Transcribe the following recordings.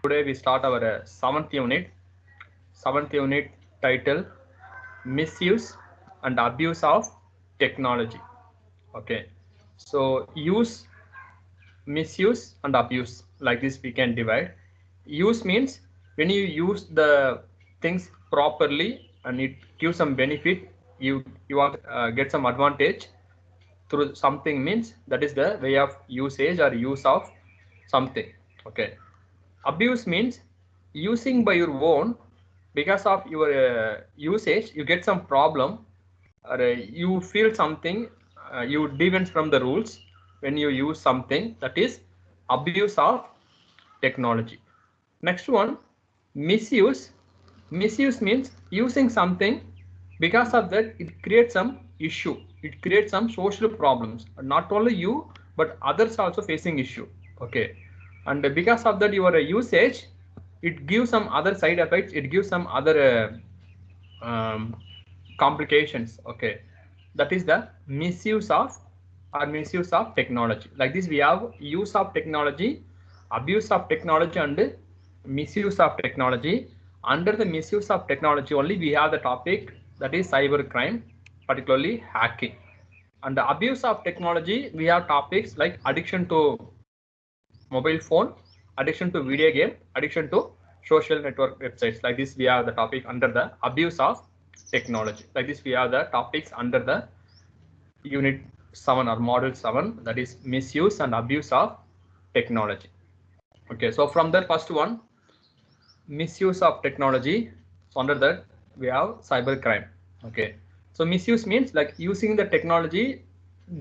Today we start our seventh unit. Seventh unit title: Misuse and Abuse of Technology. Okay, so use, misuse, and abuse. Like this, we can divide. Use means when you use the things properly and it gives some benefit. You want get some advantage through something, means that is the way of usage or use of something. Okay, abuse means using by your own, because of your usage you get some problem, or you feel something, you deviate from the rules when you use something, that is abuse of technology. Next one, misuse. Misuse means using something, because of that it creates some issue, it creates some social problems, not only you but others also facing issue. Okay, and because of that your usage, it gives some other side effects, it gives some other complications. Okay, that is the misuse of or misuse of technology. Like this, we have use of technology, abuse of technology, and misuse of technology. Under the misuse of technology only, we have the topic that is cyber crime, particularly hacking. And the abuse of technology, we have topics like addiction to mobile phone, addiction to video game, addiction to social network websites. Like this, we have the topic under the abuse of technology. Like this, we have the topics under the unit 7 or model 7, that is misuse and abuse of technology. Okay, so from the first one, misuse of technology, so under that we have cyber crime. Okay, so misuse means like using the technology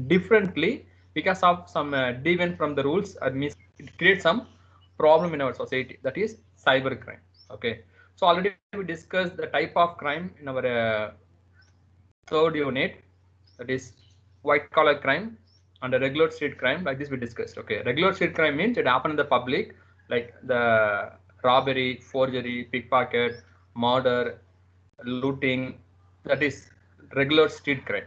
differently because of some deviant from the rules, or it creates some problem in our society, that is cyber crime. Okay, so already we discussed the type of crime in our third unit, that is white collar crime and a regular street crime. Like this we discussed. Okay, regular street crime means it happened in the public, like the robbery, forgery, pickpocket, murder, looting, that is regular street crime.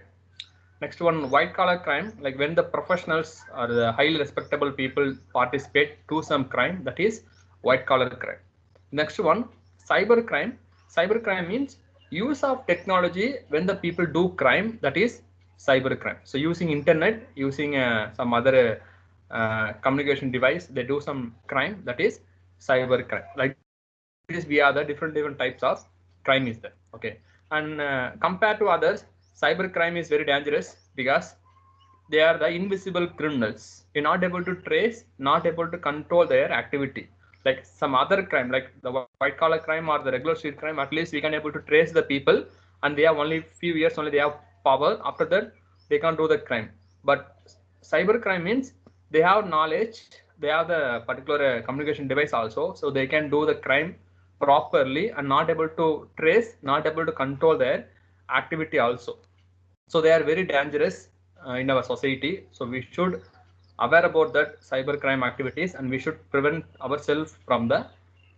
Next one, white collar crime, like when the professionals or the highly respectable people participate to some crime, that is white collar crime. Next one, cyber crime. Cyber crime means use of technology when the people do crime, that is cyber crime. So using internet, using some other communication device, they do some crime, that is cyber crime. Like this, we are the different types of crime is there. Okay, and compared to others, cyber crime is very dangerous because they are the invisible criminals. You're not able to trace, not able to control their activity. Like some other crime, like the white collar crime or the regular street crime, at least we can able to trace the people, and they have only few years only they have power. After that, they can't do the crime. But cyber crime means they have knowledge, they have the particular communication device also, so they can do the crime properly and not able to trace, not able to control their activity also. So they are very dangerous in our society. So we should aware about that cyber crime activities, and we should prevent ourselves from the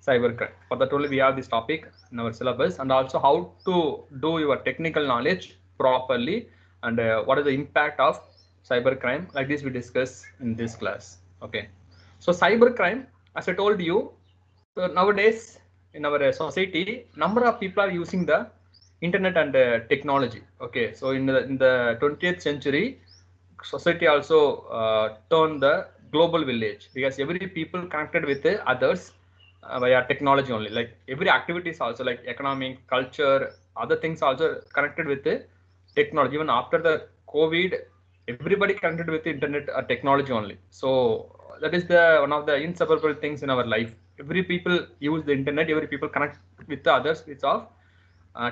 cyber crime. For that only we have this topic in our syllabus, and also how to do your technical knowledge properly, and what is the impact of cyber crime. Like this we discuss in this class. Okay, so cyber crime, as I told you, so nowadays in our society, number of people are using the internet and technology. Okay, so in the 20th century, society also turned the global village, because every people connected with the others via technology only. Like every activities also, like economic, culture, other things also connected with the technology. Even after the COVID, everybody connected with the internet or technology only. So that is the one of the inseparable things in our life. Every people use the internet, every people connect with the others, it's of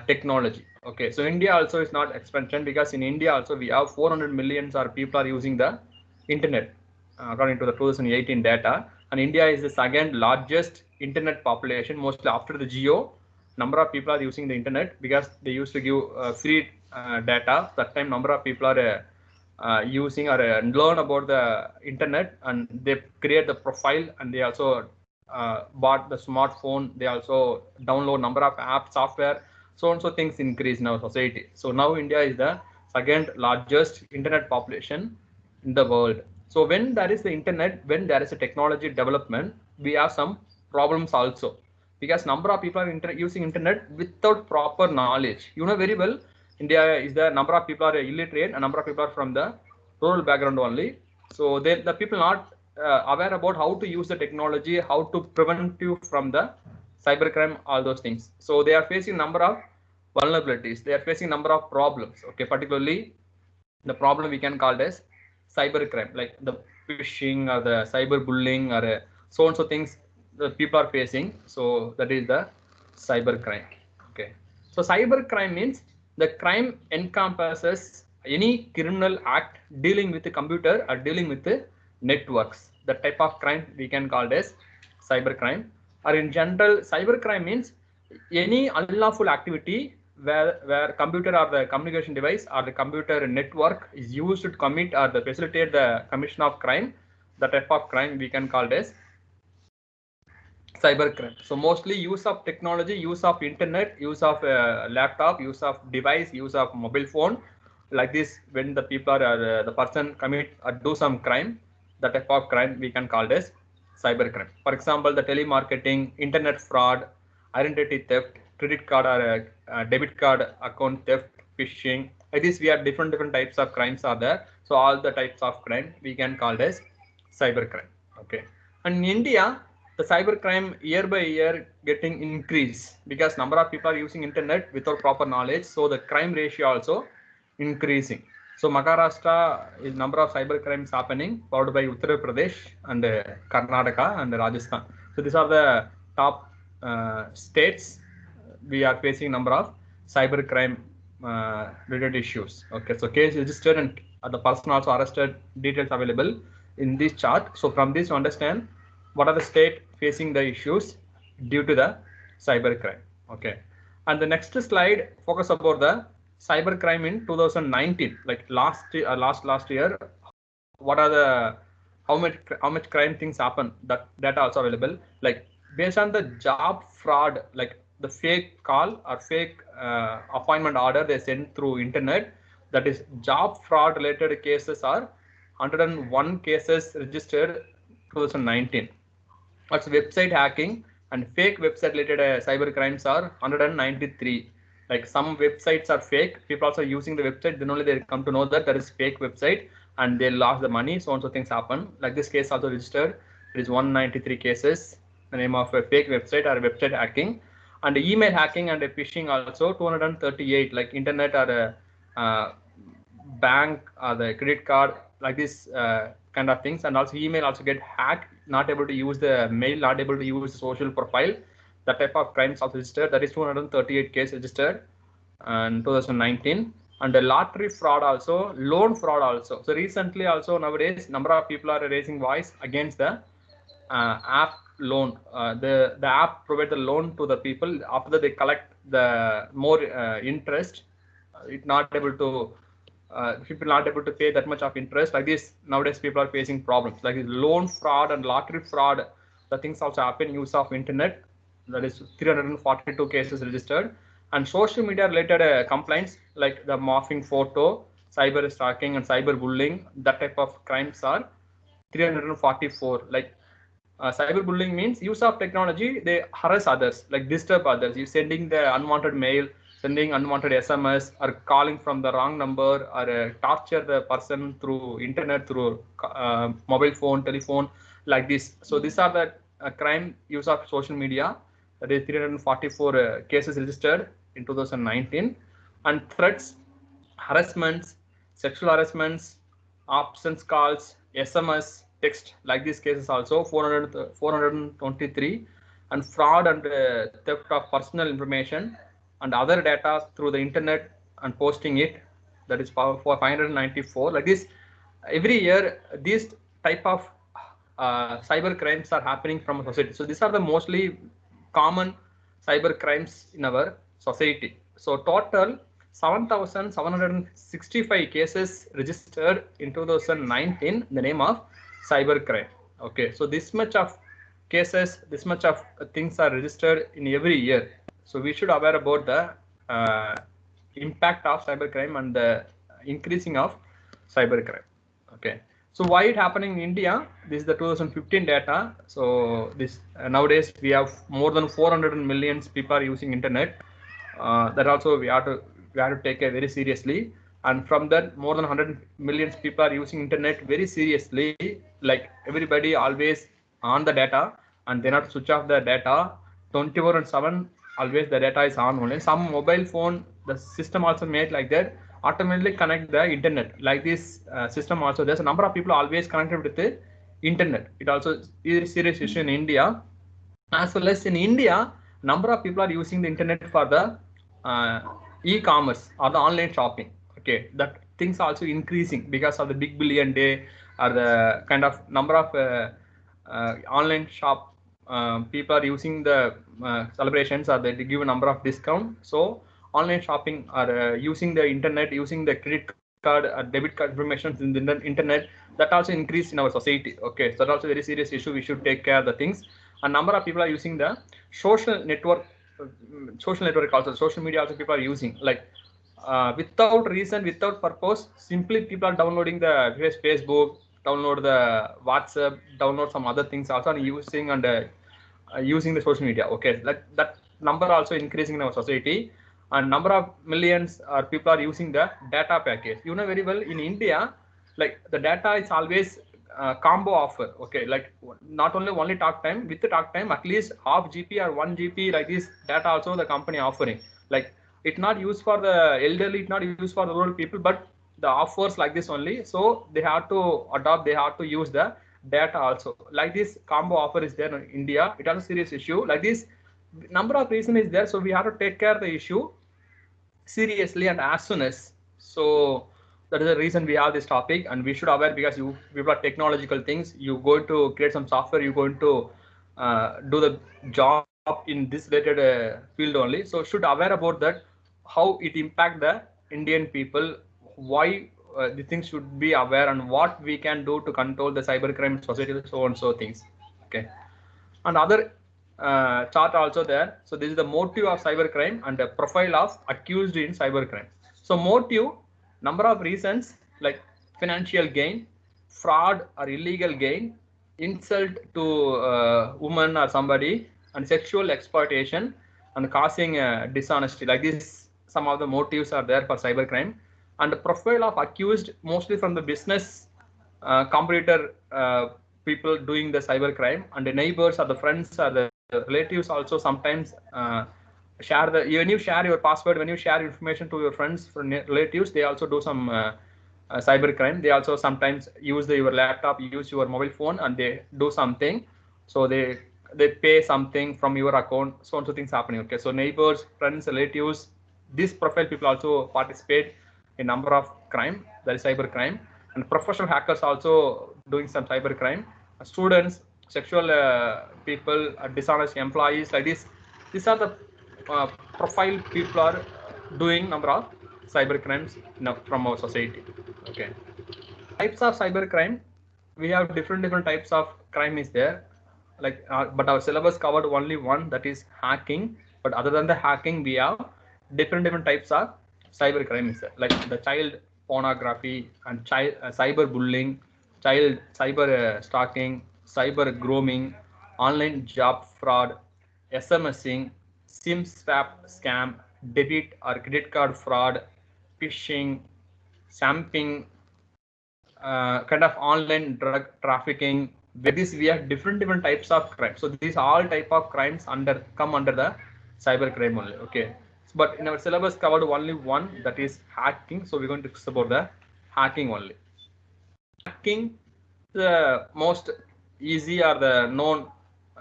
technology. Okay, so India also is not expansion, because in India also we have 400 millions or people are using the internet according to the 2018 data, and India is the second largest internet population, mostly after the Geo. Number of people are using the internet because they used to give free data. That time number of people are using or learn about the internet, and they create the profile, and they also bought the smartphone, they also download number of app software, so and so things increase in our society. So now India is the second largest internet population in the world. So when there is the internet, when there is a technology development, we have some problems also, because number of people are using internet without proper knowledge. You know very well, India is the number of people are illiterate, a number of people are from the rural background only. So the people not aware about how to use the technology, how to prevent you from the cybercrime, all those things. So they are facing number of vulnerabilities. They are facing number of problems. Okay, particularly the problem we can call it as cybercrime, like the phishing or the cyberbullying or so and so things the people are facing. So that is the cybercrime. Okay, so cybercrime means the crime encompasses any criminal act dealing with the computer or dealing with the networks. The type of crime we can call it as cybercrime. Or in general, cybercrime means any unlawful activity where computer or the communication device or the computer network is used to commit or the facilitate the commission of crime. The type of crime we can call it as cybercrime. So mostly use of technology, use of internet, use of laptop, use of device, use of mobile phone, like this. When the people are the person commit or do some crime, the type of crime we can call it as cybercrime. For example, the telemarketing, internet fraud, identity theft, credit card or debit card account theft, phishing. Like this, we have different types of crimes are there. So all the types of crime we can call it as cybercrime. Okay, and in India, the cybercrime year by year getting increased because number of people are using internet without proper knowledge. So the crime ratio also increasing. So Maharashtra is number of cyber crimes happening, followed by Uttar Pradesh and Karnataka and Rajasthan. So these are the top states we are facing number of cyber crime related issues. Okay, so case registered and the person also arrested, details available in this chart. So from this you understand what are the state facing the issues due to the cyber crime. Okay, and the next slide focus about the cyber crime in 2019, like last year. What are the how much crime things happen? That data also available. Like based on the job fraud, like the fake call or fake appointment order they send through internet. That is job fraud related cases are 101 cases registered 2019. That's website hacking and fake website related cyber crimes are 193. Like some websites are fake, people also using the website, then only they come to know that there is fake website and they lost the money. So and so things happen. Like this case also registered. There is 193 cases. The name of a fake website or website hacking, and email hacking and phishing also 238. Like internet or bank or the credit card, like this kind of things, and also email also get hacked, not able to use the mail, not able to use social profile. That type of crimes also registered. That is 238 case registered in 2019. And the lottery fraud also, loan fraud also. So recently also nowadays number of people are raising voice against the app loan. The app provide the loan to the people. After they collect the more interest, it not able to people not able to pay that much of interest. Like this nowadays people are facing problems like this loan fraud and lottery fraud. The things also happen use of internet. That is 342 cases registered. And social media related complaints like the morphing photo, cyber stalking and cyber bullying, that type of crimes are 344. Like cyberbullying means use of technology, they harass others, like disturb others. You sending the unwanted mail, sending unwanted SMS, or calling from the wrong number, or torture the person through internet, through mobile phone, telephone, like this. So these are the crime use of social media. That is 344 cases registered in 2019. And threats, harassments, sexual harassments, absence calls, SMS, text, like these cases also 423. And fraud and theft of personal information and other data through the internet and posting it, that is for 594. Like this, every year these type of cyber crimes are happening from society. So these are the mostly common cyber crimes in our society. So total 7,765 cases registered in 2019 in the name of cyber crime. Okay, so this much of cases, this much of things are registered in every year. So we should aware about the impact of cybercrime and the increasing of cybercrime. Okay, So why it happening in India? This is the 2015 data. So this nowadays we have more than 400 million people are using internet. That also we have to take it very seriously. And from that, more than 100 million people are using internet very seriously. Like everybody always on the data, and they not switch off the data 24/7. Always the data is on only. Some mobile phone, the system also made like that, automatically connect the internet. Like this system also, there's a number of people always connected with the internet. It also is a serious issue in India. As well as in India, number of people are using the internet for the e-commerce or the online shopping. Okay, that things also increasing because of the big billion day or the kind of number of online shop people are using the celebrations or they give a number of discount. So online shopping or using the internet, using the credit card or debit card information in the internet, that also increase in our society. Okay, so that also very serious issue. We should take care of the things. A number of people are using the social network, also social media also people are using, like without reason, without purpose, simply people are downloading the Facebook, download the WhatsApp, download some other things also, and using the social media. Okay, that number also increasing in our society, and number of millions people are using the data package. You know very well in India, like the data is always combo offer. Okay, like not only talk time, with the talk time at least half GB or 1 GB, like this data also the company offering. Like it's not used for the elderly, it's not used for the rural people, but the offers like this only. So they have to adopt, they have to use the data also. Like this combo offer is there in India. It has a serious issue. Like this number of reason is there. So we have to take care of the issue seriously and as soon as. So that is the reason we have this topic, and we should aware, because you people are technological things. You going to create some software, you're going to do the job in this related field only. So should aware about that, how it impact the Indian people, why the things should be aware, and what we can do to control the cybercrime society, so on so things. Okay, and other chart also there. So this is the motive of cybercrime and the profile of accused in cybercrime. So motive, number of reasons like financial gain, fraud or illegal gain, insult to woman or somebody, and sexual exploitation, and causing dishonesty. Like this, some of the motives are there for cybercrime. And the profile of accused, mostly from the business competitor people doing the cybercrime, and the neighbors or the friends or the relatives also sometimes share the, when you share your password, when you share information to your friends, relatives, they also do some cybercrime. They also sometimes use your laptop, use your mobile phone, and they do something. So they pay something from your account, so on so things happening. Okay, so neighbors, friends, relatives, this profile people also participate in number of crime, that is cybercrime. And professional hackers also doing some cybercrime. Students, sexual people, dishonest employees, like this. These are the profile people are doing number of cyber crimes from our society. Okay, types of cyber crime, we have different types of crime is there, like but our syllabus covered only one, that is hacking. But other than the hacking, we have different types of cyber crime is there, like the child pornography and child cyber bullying, child cyber stalking, cyber grooming, online job fraud, SMSing, SIM swap scam, debit or credit card fraud, phishing, samping, kind of online drug trafficking. With this, we have different types of crime. So these all type of crimes come under the cyber crime only. Okay, but in our syllabus covered only one, that is hacking. So we're going to discuss about the hacking only. Hacking, the most easy or the known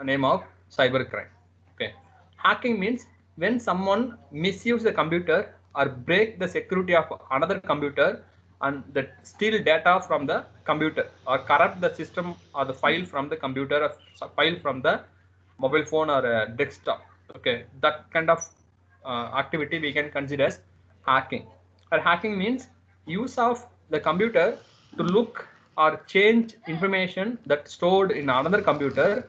name of cyber crime. Okay, hacking means when someone misuse the computer or break the security of another computer, and that steal data from the computer, or corrupt the system or the file from the computer, or file from the mobile phone or desktop. Okay, that kind of activity we can consider as hacking. Or hacking means use of the computer to look or change information that's stored in another computer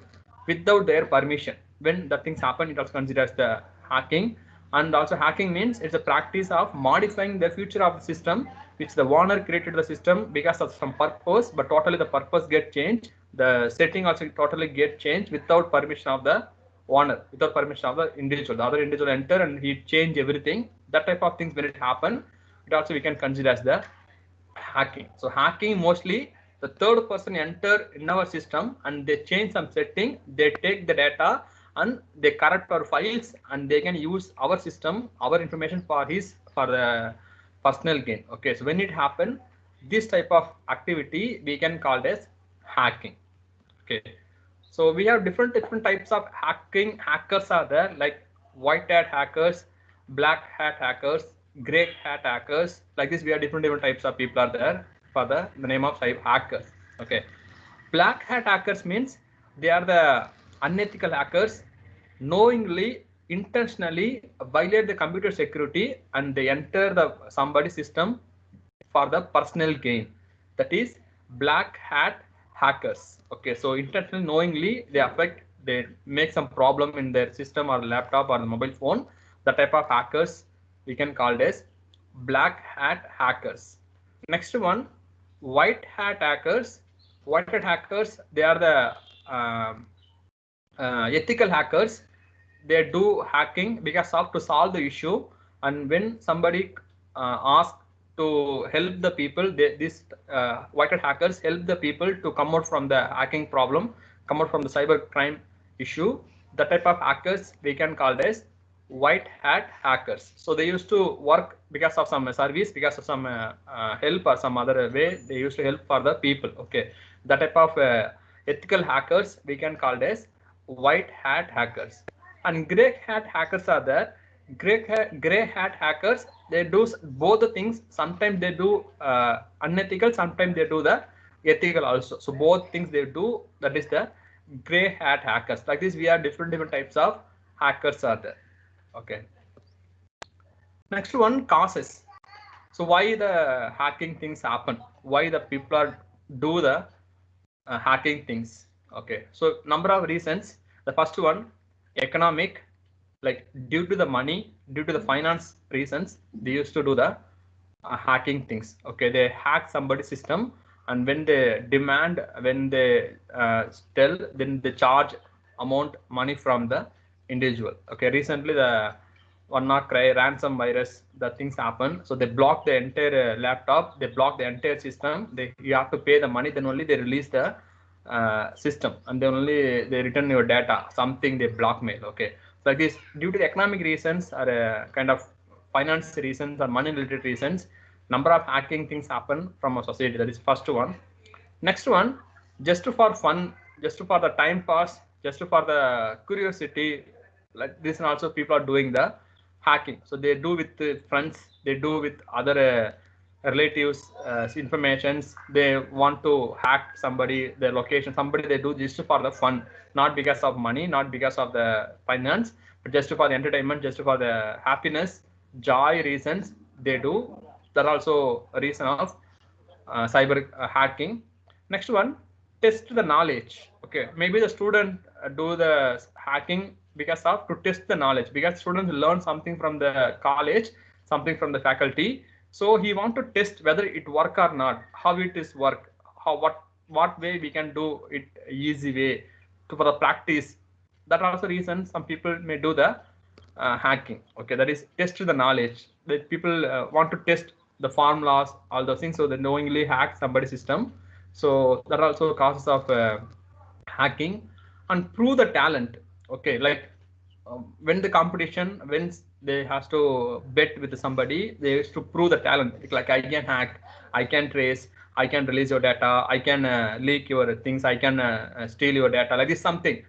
without their permission. When the things happen, it also considered as the hacking. And also hacking means it's a practice of modifying the future of the system, which the owner created the system because of some purpose, but totally the purpose get changed. The setting also totally get changed without permission of the owner, without permission of the individual. The other individual enter and he change everything. That type of things when it happen, it also we can consider as the hacking. So hacking mostly the third person enter in our system and they change some setting, they take the data and they corrupt our files and they can use our system, our information for the personal gain. Okay, so when it happen, this type of activity we can call it as hacking. Okay, so we have different types of hacking. Hackers are there, like white hat hackers, black hat hackers, gray hat hackers. Like this, we have different types of people are there for the name of type hackers. Okay, black hat hackers means they are the unethical hackers, knowingly, intentionally violate the computer security and they enter the somebody's system for the personal gain. That is black hat hackers. Okay, so intentionally, knowingly, they make some problem in their system or laptop or mobile phone. The type of hackers we can call it as black hat hackers. Next one, white hat hackers. White hat hackers, they are the ethical hackers. They do hacking because of to solve the issue, and when somebody asks to help the people, these white hat hackers help the people to come out from the hacking problem, come out from the cyber crime issue. The type of hackers we can call it as white hat hackers. So they used to work because of some service, because of some help or some other way. They used to help for the people. Okay, the type of ethical hackers we can call it as white hat hackers. And gray hat hackers are there. Gray hat hackers, they do both the things. Sometimes they do unethical, sometimes they do the ethical also. So both things they do. That is the gray hat hackers. Like this, we have different types of hackers are there. Okay, next one, causes. So why the hacking things happen, why the people are do the hacking things? Okay, so number of reasons. The first one, economic, like due to the money, due to the finance reasons, they used to do the hacking things. Okay, they hack somebody's system, and when they demand, when they tell, then they charge amount money from the individual. Okay, recently the WannaCry ransom virus, the things happen. So they block the entire laptop, they block the entire system. You have to pay the money, then only they release the system, and then only they return your data. Something they blackmail. Okay, so like this, due to the economic reasons or kind of finance reasons or money related reasons, number of hacking things happen from a society. That is first one. Next one, just for fun, just for the time pass, just for the curiosity, like this, and also people are doing the hacking. So they do with friends, they do with other relatives informations. They want to hack somebody, their location, somebody, they do just for the fun, not because of money, not because of the finance, but just for the entertainment, just for the happiness, joy reasons they do. That also a reason of cyber hacking. Next one, test the knowledge. Okay, maybe the student do the hacking because of to test the knowledge, because students learn something from the college, something from the faculty. So he want to test whether it work or not, how it is work, how what way we can do it easy way to for the practice. That also reason some people may do the hacking. Okay, that is test the knowledge. That people want to test the formulas, all those things, so they knowingly hack somebody's system. So that also causes of hacking. And prove the talent. Okay, like when the competition wins, they has to bet with somebody, they used to prove the talent, like I can hack, I can trace, I can release your data, I can leak your things, I can steal your data, like this something.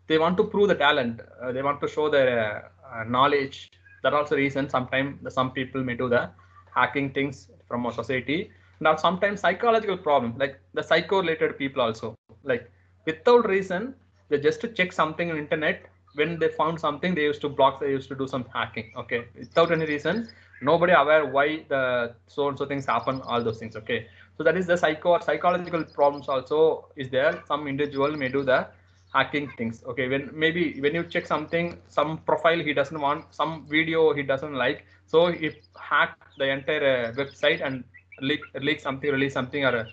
They want to prove the talent, they want to show their knowledge. That also reason sometimes some people may do the hacking things from a society. Now sometimes psychological problem, like the psycho related people also, like without reason, they just to check something on internet. When they found something, they used to block, they used to do some hacking. Okay, without any reason, nobody aware why the so and so things happen, all those things. Okay, so that is the psychological problems also is there. Some individual may do the hacking things. Okay, when you check something, some profile he doesn't want, some video he doesn't like, so he hack the entire website and leak something, release something, or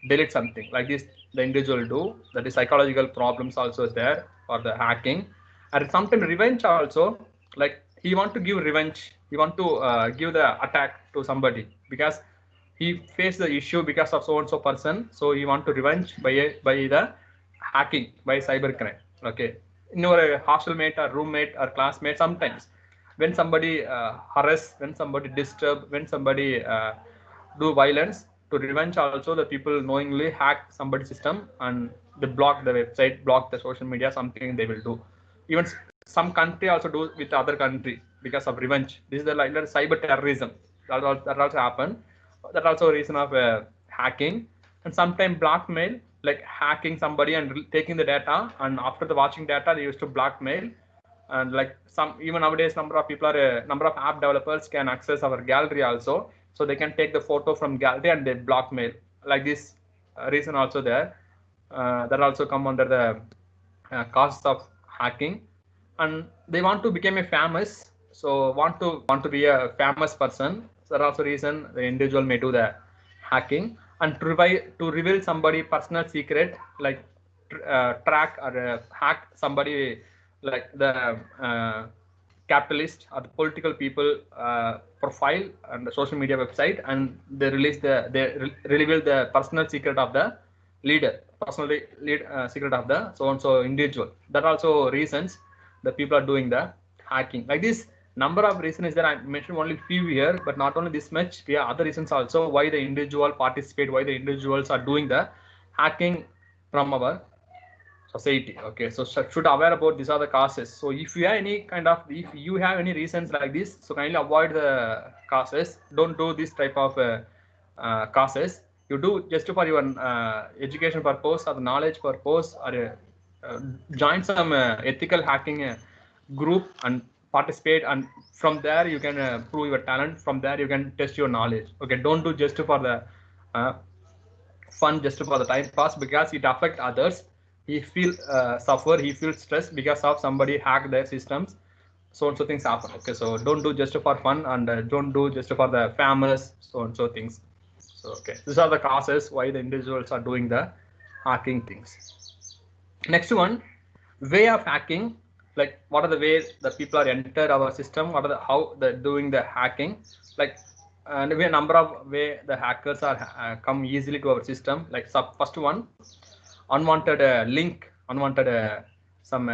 delete something like this. The individual do that is psychological problems also there for the hacking, and sometimes revenge also. Like he want to give revenge, he want to give the attack to somebody because he faced the issue because of so and so person, so he want to revenge by the hacking, by cybercrime. Okay, in your hostel mate or roommate or classmate, sometimes when somebody harass, when somebody disturb, when somebody do violence to revenge, also the people knowingly hack somebody's system and they block the website, block the social media, something they will do. Even some country also do with other country because of revenge. This is the like cyber terrorism that also happen. That also a reason of hacking. And sometimes blackmail, like hacking somebody and taking the data, and after the watching data they used to blackmail. And like some, even nowadays number of people are number of app developers can access our gallery also, so they can take the photo from gallery and they blackmail like this. Reason also there, that also come under the costs of hacking. And they want to become a famous, so want to be a famous person, so that also reason the individual may do the hacking. And to reveal somebody personal secret, like track or hack somebody, like the capitalist or the political people profile and the social media website, and they reveal the personal secret of the leader, personally secret of the so and so individual. That also reasons the people are doing the hacking like this. Number of reasons is that I mentioned only few here, but not only this much, we have other reasons also why the individual participate, why the individuals are doing the hacking from our society. Okay, so should aware about these are the causes. So if you have any kind of, if you have any reasons like this, so kindly avoid the causes. Don't do this type of causes. You do just for your education purpose or the knowledge purpose, or join some ethical hacking group and participate, and from there you can prove your talent, from there you can test your knowledge. Okay, don't do just for the uh, fun, just for the time pass, because it affect others. He feel suffer, he feels stressed because of somebody hack their systems, so and so things happen. Okay, so don't do just for fun, and don't do just for the famous, so and so things. So okay, these are the causes why the individuals are doing the hacking things. Next one, way of hacking, like what are the ways that people are enter our system, what are the how they're doing the hacking. Like and we have a number of way the hackers are come easily to our system. Like first one, unwanted link, unwanted some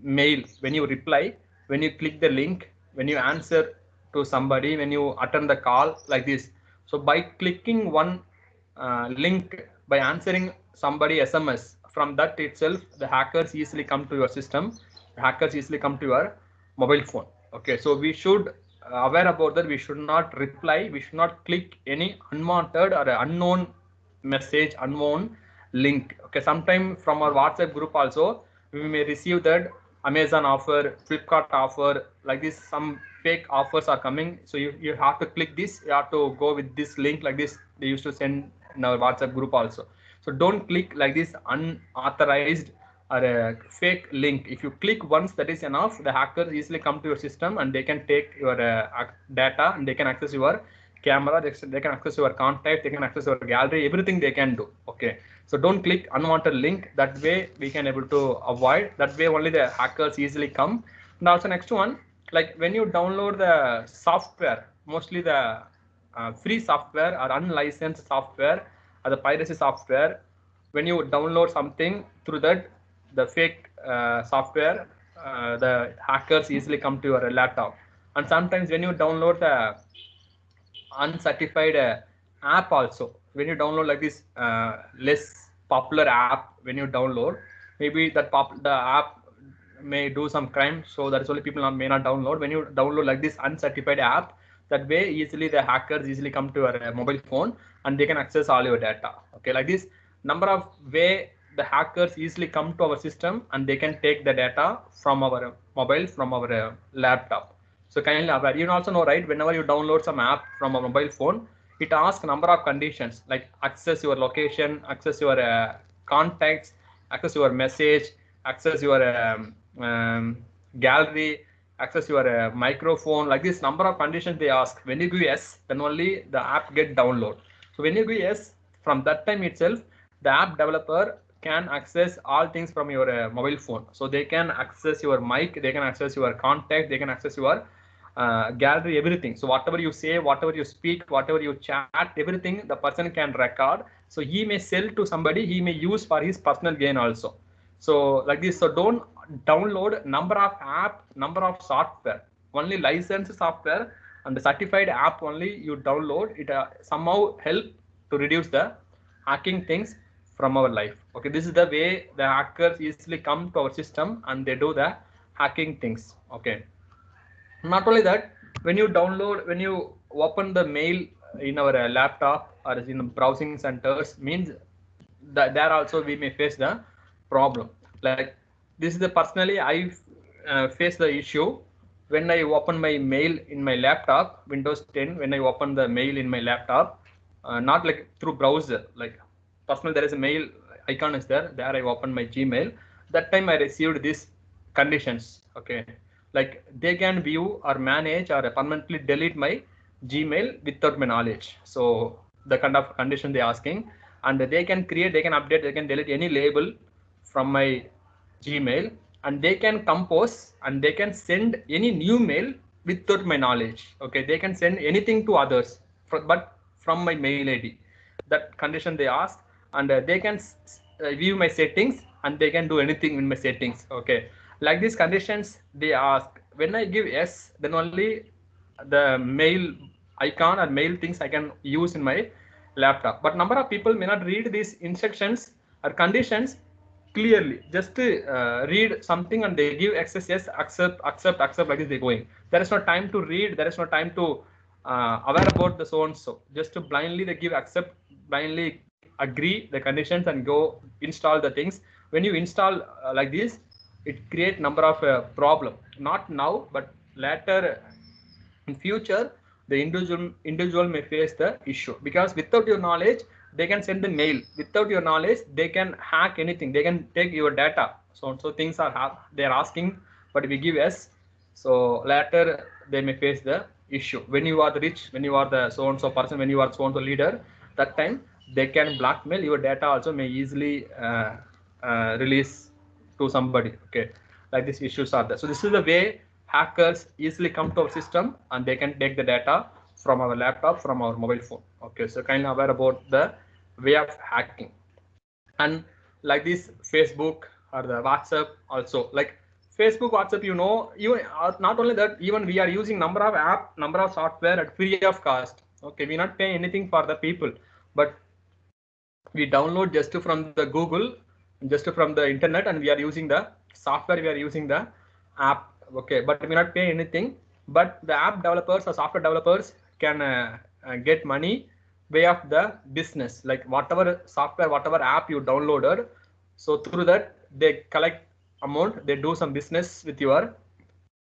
mail. When you reply, when you click the link, when you answer to somebody, when you attend the call like this, so by clicking one link, by answering somebody SMS, from that itself the hackers easily come to your system, the hackers easily come to your mobile phone. Okay, so we should aware about that. We should not reply, we should not click any unwanted or unknown message, unknown link. Okay, sometime from our WhatsApp group also we may receive that Amazon offer, Flipkart offer, like this, some fake offers are coming, so you have to click this, you have to go with this link, like this they used to send in our WhatsApp group also. So don't click like this unauthorized or a fake link. If you click once, that is enough. The hackers easily come to your system and they can take your data, and they can access your camera, they can access your contact, they can access your gallery, everything they can do. Okay, so don't click unwanted link. That way we can able to avoid, that way only the hackers easily come. And also next one, like when you download the software, mostly the free software or unlicensed software or the piracy software, when you download something through that, the fake software, the hackers easily come to your laptop. And sometimes when you download the uncertified app also, when you download like this less popular app, when you download, maybe that the app may do some crime, so that's only people may not download. When you download like this uncertified app, that way easily the hackers easily come to your mobile phone and they can access all your data. Okay, like this number of way the hackers easily come to our system and they can take the data from our mobile, from our laptop. So kindly aware. You also know, right? Whenever you download some app from a mobile phone, it asks number of conditions like access your location, access your contacts, access your message, access your gallery, access your microphone. Like this number of conditions they ask. When you give yes, then only the app get download. So when you give yes, from that time itself, the app developer can access all things from your mobile phone. So they can access your mic, they can access your contact, they can access your gallery, everything. So whatever you say, whatever you speak, whatever you chat, everything the person can record. So he may sell to somebody, he may use for his personal gain also. So like this, so don't download number of app, number of software, only licensed software and the certified app only you download. It somehow help to reduce the hacking things from our life. Okay, this is the way the hackers easily come to our system and they do the hacking things. Okay, not only that, when you download, when you open the mail in our laptop or in browsing centers, means that there also we may face the problem. Like this is the personally I face the issue when I open my mail in my laptop, Windows 10. When I open the mail in my laptop, not like through browser, like personally there is a mail icon is there, there I open my Gmail. That time I received these conditions. Okay, like they can view or manage or permanently delete my Gmail without my knowledge. So the kind of condition they're asking, and they can create, they can update, they can delete any label from my Gmail, and they can compose and they can send any new mail without my knowledge. Okay, they can send anything to others, but from my mail ID. That condition they ask, and they can view my settings and they can do anything in my settings. Okay, like these conditions they ask. When I give yes, then only the mail icon or mail things I can use in my laptop. But number of people may not read these instructions or conditions clearly. Just read something and they give access, yes, accept, accept, accept, like this they're going. There is no time to read, there is no time to aware about the so and so. Just to blindly they give accept, blindly agree the conditions and go install the things. When you install like this, it create number of problem. Not now, but later in future, the individual may face the issue, because without your knowledge they can send the mail. Without your knowledge they can hack anything, they can take your data. So things are they are asking, but we give yes. So later they may face the issue. When you are the rich, when you are the so and so person, when you are so and so leader, that time they can blackmail your data also, may easily release to somebody. Okay, like these issues are there. So this is the way hackers easily come to our system and they can take the data from our laptop, from our mobile phone. Okay, so kindly aware about the way of hacking. And like this Facebook or the WhatsApp also, like Facebook, WhatsApp, you know, you not only that, even we are using number of app, number of software at free of cost. Okay, we not pay anything for the people, but we download just from the Google, just from the internet, and we are using the software, we are using the app. Okay, but we not pay anything, but the app developers or software developers can get money way of the business, like whatever software, whatever app you downloaded, so through that they collect amount, they do some business with your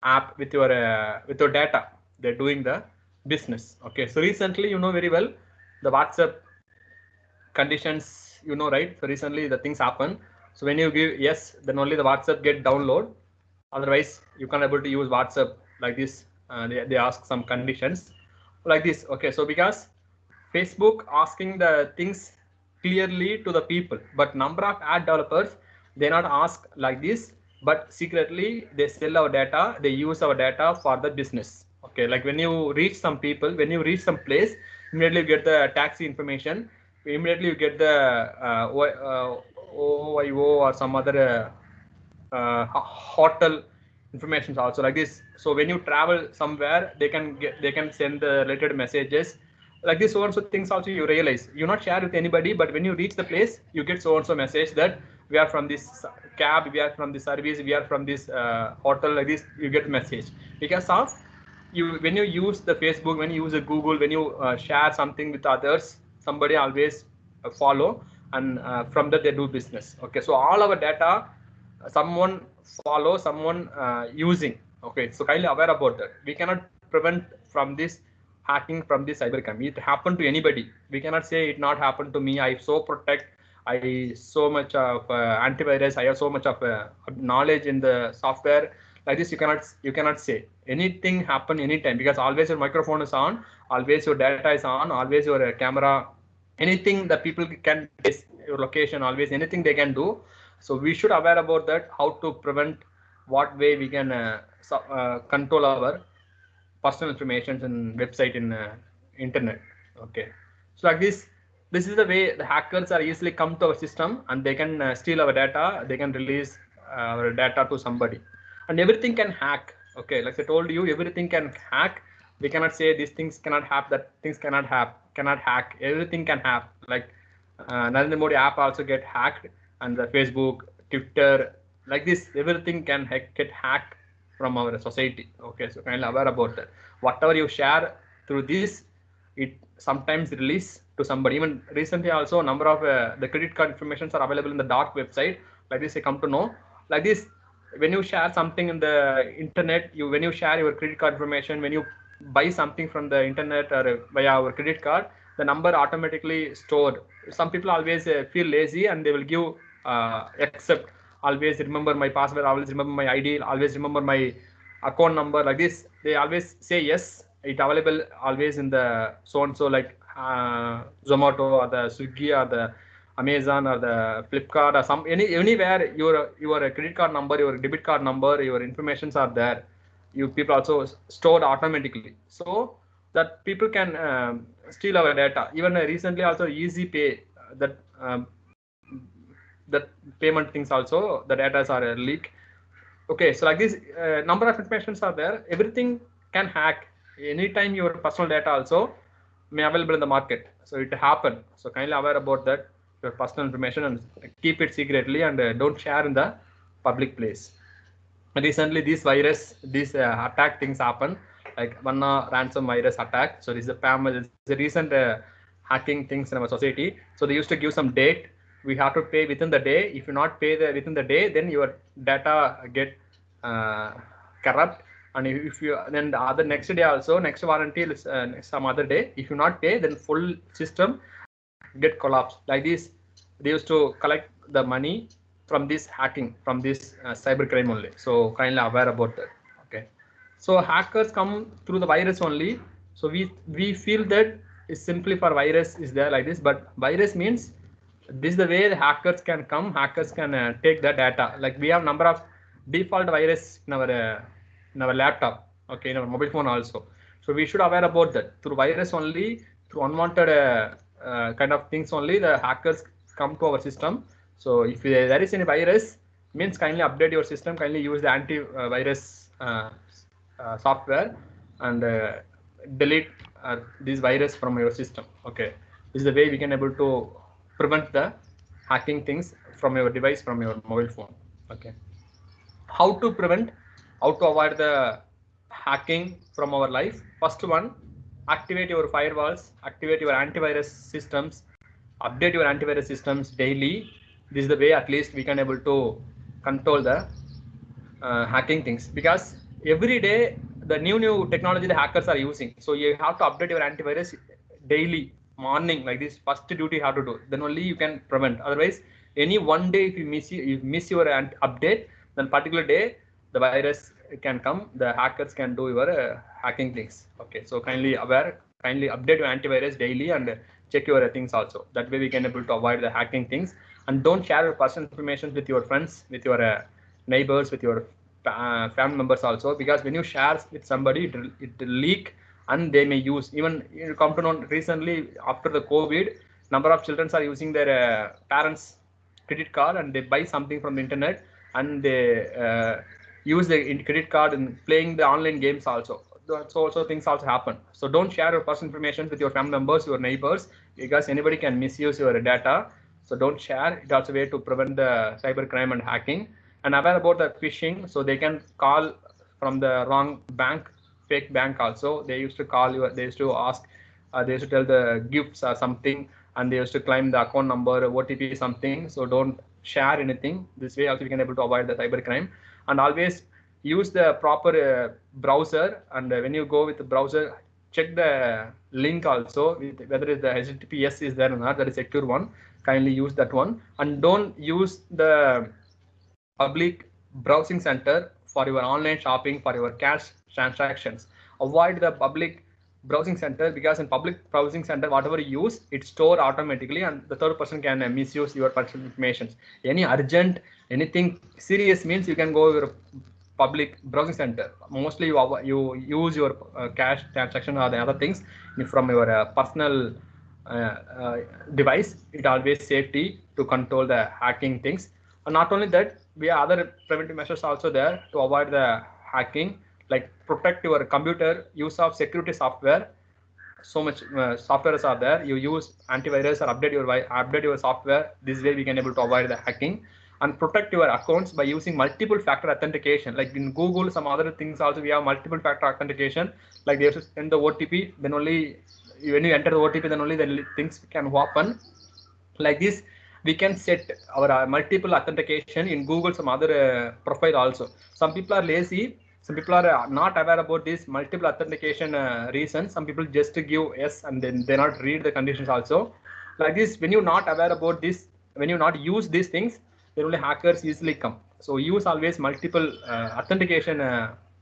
app, with your data, they're doing the business. Okay, so recently, you know very well, the WhatsApp conditions, you know, right? So recently the things happen. So when you give yes, then only the WhatsApp get download. Otherwise you can't able to use WhatsApp. Like this, they ask some conditions like this. Okay, so because Facebook asking the things clearly to the people, but number of ad developers, they not ask like this, but secretly they sell our data, they use our data for the business. Okay, like when you reach some people, when you reach some place, immediately you get the taxi information, immediately you get the OYO or some other hotel information also, like this. So when you travel somewhere, they can send the related messages like this. So and so things also you realize, you not share with anybody, but when you reach the place, you get so and so message that we are from this cab, we are from this service, we are from this hotel, like this. You get message because of you. When you use the Facebook, when you use the Google, when you share something with others, somebody always follow, and from that they do business. Okay, so all our data someone follow, someone using. Okay, so kindly aware about that. We cannot prevent from this hacking, from this cybercrime. It happened to anybody. We cannot say it not happened to me, I so protect, I so much of antivirus. I have so much of knowledge in the software. Like this, you cannot say anything happen anytime, because always your microphone is on, always your data is on, always your camera, anything that people can trace your location, always anything they can do. So we should aware about that, how to prevent, what way we can control our personal information and website in internet. Okay, so like this is the way the hackers are easily come to our system, and they can steal our data, they can release our data to somebody, and everything can hack. Okay, like I told you, everything can hack. We cannot say these things cannot hack, that things cannot hack. Everything can hack. Like Narendra Modi app also get hacked, and the Facebook, Twitter, like this, everything can get hacked from our society. Okay, so kindly aware about that. Whatever you share through this, it sometimes release to somebody. Even recently also, a number of the credit card informations are available in the dark website. Like this, I come to know. Like this, when you share something in the internet, when you share your credit card information, when you buy something from the internet or via our credit card, the number automatically stored. Some people always feel lazy, and they will give accept, always remember my password, always remember my ID, always remember my account number. Like this, they always say yes, it available always in the so and so, like Zomato or the Swiggy or the Amazon or the Flipkart or anywhere your credit card number, your debit card number, your informations are there. You people also stored automatically, so that people can steal our data. Even recently also Easy Pay, that payment things also, the data are leak. Okay, so like this, number of informations are there. Everything can hack anytime. Your personal data also may available in the market, so it happen. So kindly aware about that, your personal information, and keep it secretly, and don't share in the public place. Recently these attack things happen, like one ransom virus attack. So this is a PAM, this is a recent hacking things in our society. So they used to give some date, we have to pay within the day. If you not pay within the day, then your data get corrupt. And if you then the other next day also, next warranty some other day, if you not pay, then full system get collapsed. Like this, they used to collect the money from this hacking, from this cyber crime only. So kindly aware about that. Okay, so hackers come through the virus only. So we feel that is simply for virus is there like this, but virus means this is the way the hackers can come. Hackers can take the data. Like we have number of default virus in our laptop. Okay, in our mobile phone also. So we should aware about that. Through virus only, through unwanted kind of things only, the hackers come to our system. So if there is any virus, means kindly update your system, kindly use the antivirus software, and delete this virus from your system. Okay, this is the way we can able to prevent the hacking things from your device, from your mobile phone. Okay, how to prevent, how to avoid the hacking from our life? First one, activate your firewalls, activate your antivirus systems, update your antivirus systems daily. This is the way at least we can able to control the hacking things, because every day the new technology the hackers are using. So you have to update your antivirus daily, morning, like this first duty you have to do, then only you can prevent. Otherwise, any one day if you miss your update, then particular day the virus can come, the hackers can do your hacking things. Okay, so kindly aware, kindly update your antivirus daily, and check your things also. That way we can able to avoid the hacking things. And don't share your personal information with your friends, with your neighbors, with your family members also, because when you share with somebody, it leak, and they may use. Even you come to know recently after the COVID, number of children are using their parents credit card, and they buy something from the internet, and they use the credit card and playing the online games also. So things also happen. So don't share your personal information with your family members, your neighbors, because anybody can misuse your data. So don't share. It's also a way to prevent the cyber crime and hacking. And aware about the phishing, so they can call from the wrong bank, fake bank also. They used to call you, they used to ask, they used to tell the gifts or something, and they used to claim the account number, OTP something. So don't share anything. This way also we can able to avoid the cyber crime. And always use the proper browser, and when you go with the browser, check the link also with whether the HTTPS is there or not, that is secure one. kindly use that one, and don't use the public browsing center for your online shopping, for your cash transactions. Avoid the public browsing center, because in public browsing center, whatever you use, it store automatically, and the third person can misuse your personal information. Any urgent, anything serious means you can go your public browsing center. Mostly you use your cash transaction or the other things from your personal device. It always safety to control the hacking things. And not only that, we have other preventive measures also there to avoid the hacking, like protect your computer, use of security software. So much softwares are there. You use antivirus or update your software. This way we can able to avoid the hacking. And protect your accounts by using multiple factor authentication. Like in Google, some other things also we have multiple factor authentication. Like they have to send the OTP, then only when you enter the OTP, then only the things can open. Like this, we can set our multiple authentication in Google, some other profile also. Some people are lazy, some people are not aware about this multiple authentication reasons. Some people just give yes and then they not read the conditions also. Like this, when you're not aware about this, when you not use these things, then only hackers easily come. So use always multiple authentication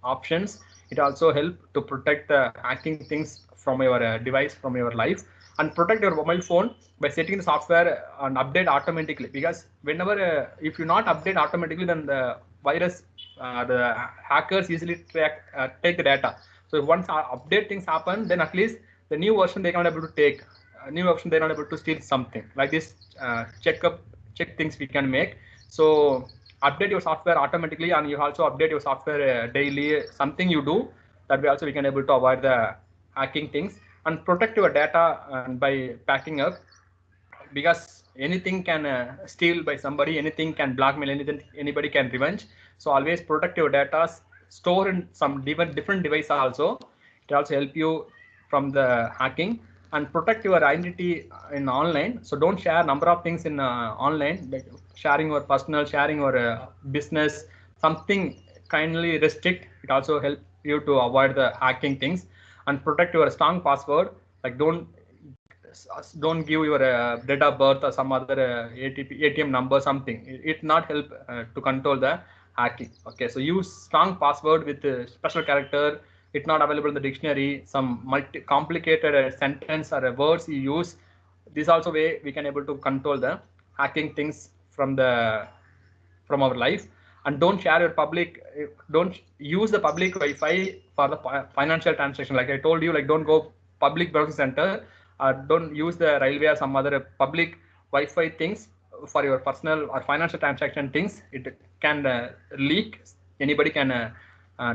options. It also help to protect the hacking things from your device, from your life. And protect your mobile phone by setting the software and update automatically, because whenever if you not update automatically, then the virus the hackers easily take the data. So if once update things happen, then at least the new version they can able to take, new version they're not able to steal something. Like this check things we can make. So update your software automatically, and you also update your software daily, something you do. That way also we can able to avoid the hacking things. And protect your data by backing up, because anything can steal by somebody, anything can blackmail, anything anybody can revenge. So always protect your data, store in some different device also. It also help you from the hacking. And protect your identity in online. So don't share number of things in online, like sharing your personal, sharing your business, something kindly restrict. It also help you to avoid the hacking things. And protect your strong password. Like don't give your date of birth or some other ATM number, something. It not help to control the hacking. Okay, so use strong password with special character. It's not available in the dictionary. Some complicated sentence or words you use. This also way we can able to control the hacking things from our life. And don't share your don't use the public Wi-Fi for the financial transaction. Like I told you, like don't go public browsing center, don't use the railway or some other public Wi-Fi things for your personal or financial transaction things. It can leak. Anybody can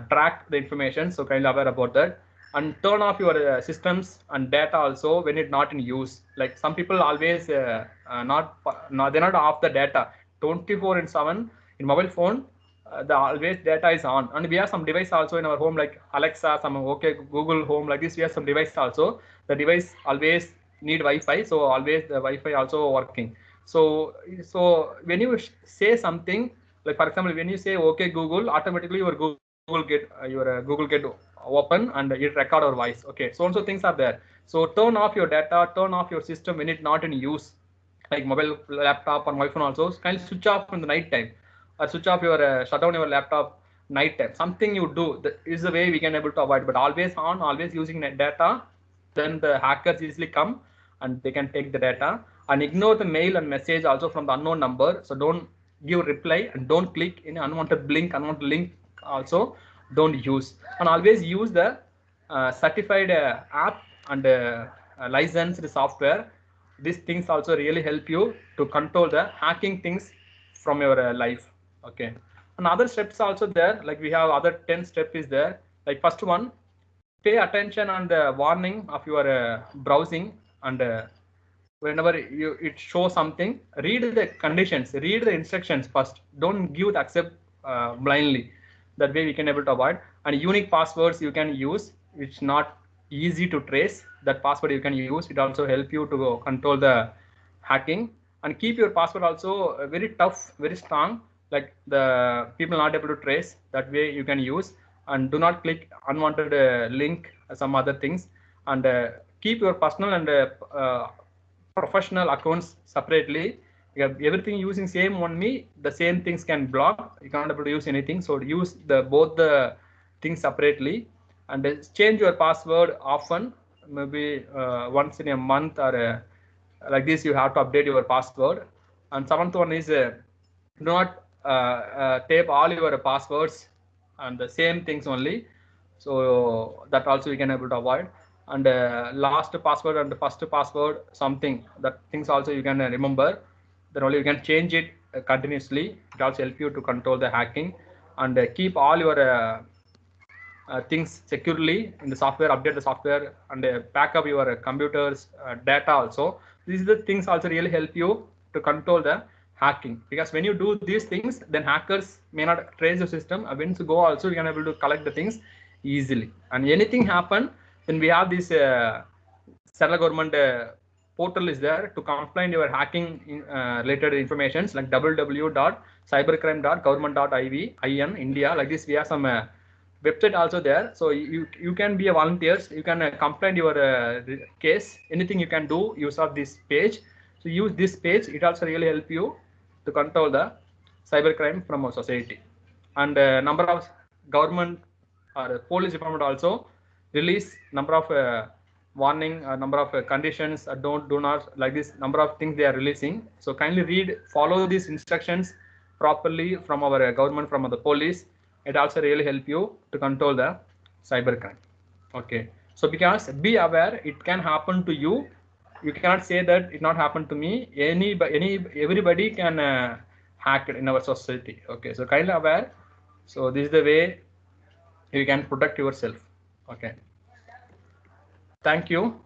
track the information. So kindly aware about that. And turn off your systems and data also when it's not in use. Like some people always they're not off the data 24/7 in mobile phone. The always data is on, and we have some device also in our home like Alexa, some OK Google Home. Like this we have some device also. The device always need Wi-Fi, so always the Wi-Fi also working. So when you say something, like for example when you say OK Google, automatically your Google get open and it record our voice. Okay, so also things are there. So turn off your data, turn off your system when it's not in use, like mobile, laptop or mobile phone also. Kindly switch off in the night time, or switch off your shut down your laptop night time. Something you do, that is the way we can able to avoid. But always on, always using data, then the hackers easily come and they can take the data. And ignore the mail and message also from the unknown number. So don't give reply, and don't click any unwanted link also don't use. And always use the certified app and licensed software. These things also really help you to control the hacking things from your life. Okay, and other steps also there, like we have other 10 steps is there. Like first one, pay attention on the warning of your browsing, and whenever it shows something, read the conditions, read the instructions first. Don't give the accept blindly. That way we can able to avoid. And unique passwords you can use, which not easy to trace. That password you can use. It also help you to control the hacking. And keep your password also very tough, very strong, like the people not able to trace. That way you can use. And do not click unwanted link, some other things. And keep your personal and professional accounts separately. You have everything using same only, the same things can block. You can't able to use anything. So use both the things separately, and change your password often, maybe once in a month or like this. You have to update your password. And seventh one is do not tape all your passwords and the same things only. So that also you can able to avoid. And last password and first password, something that things also you can remember. Then only you can change it continuously. It also help you to control the hacking. And keep all your things securely in the software, update the software, and back up your computer's data also. These are the things also really help you to control the hacking, because when you do these things, then hackers may not trace the system. Once you go also, you can able to collect the things easily. And anything happen, then we have this central government portal is there to complain your hacking related informations, like www.cybercrime.government.in India. Like this, we have some website also there. So you can be a volunteers. You can complain your case. Anything you can do. Use of this page. So use this page. It also really help you to control the cybercrime from our society. And number of government or police department also release number of warning, number of conditions, do not, like this, number of things they are releasing. So kindly read, follow these instructions properly from our government, from the police. It also really help you to control the cybercrime. Okay, so because be aware, it can happen to you. You cannot say that it not happen to me. Everybody can hack it in our society. Okay, so kindly aware. So this is the way you can protect yourself. Okay, thank you.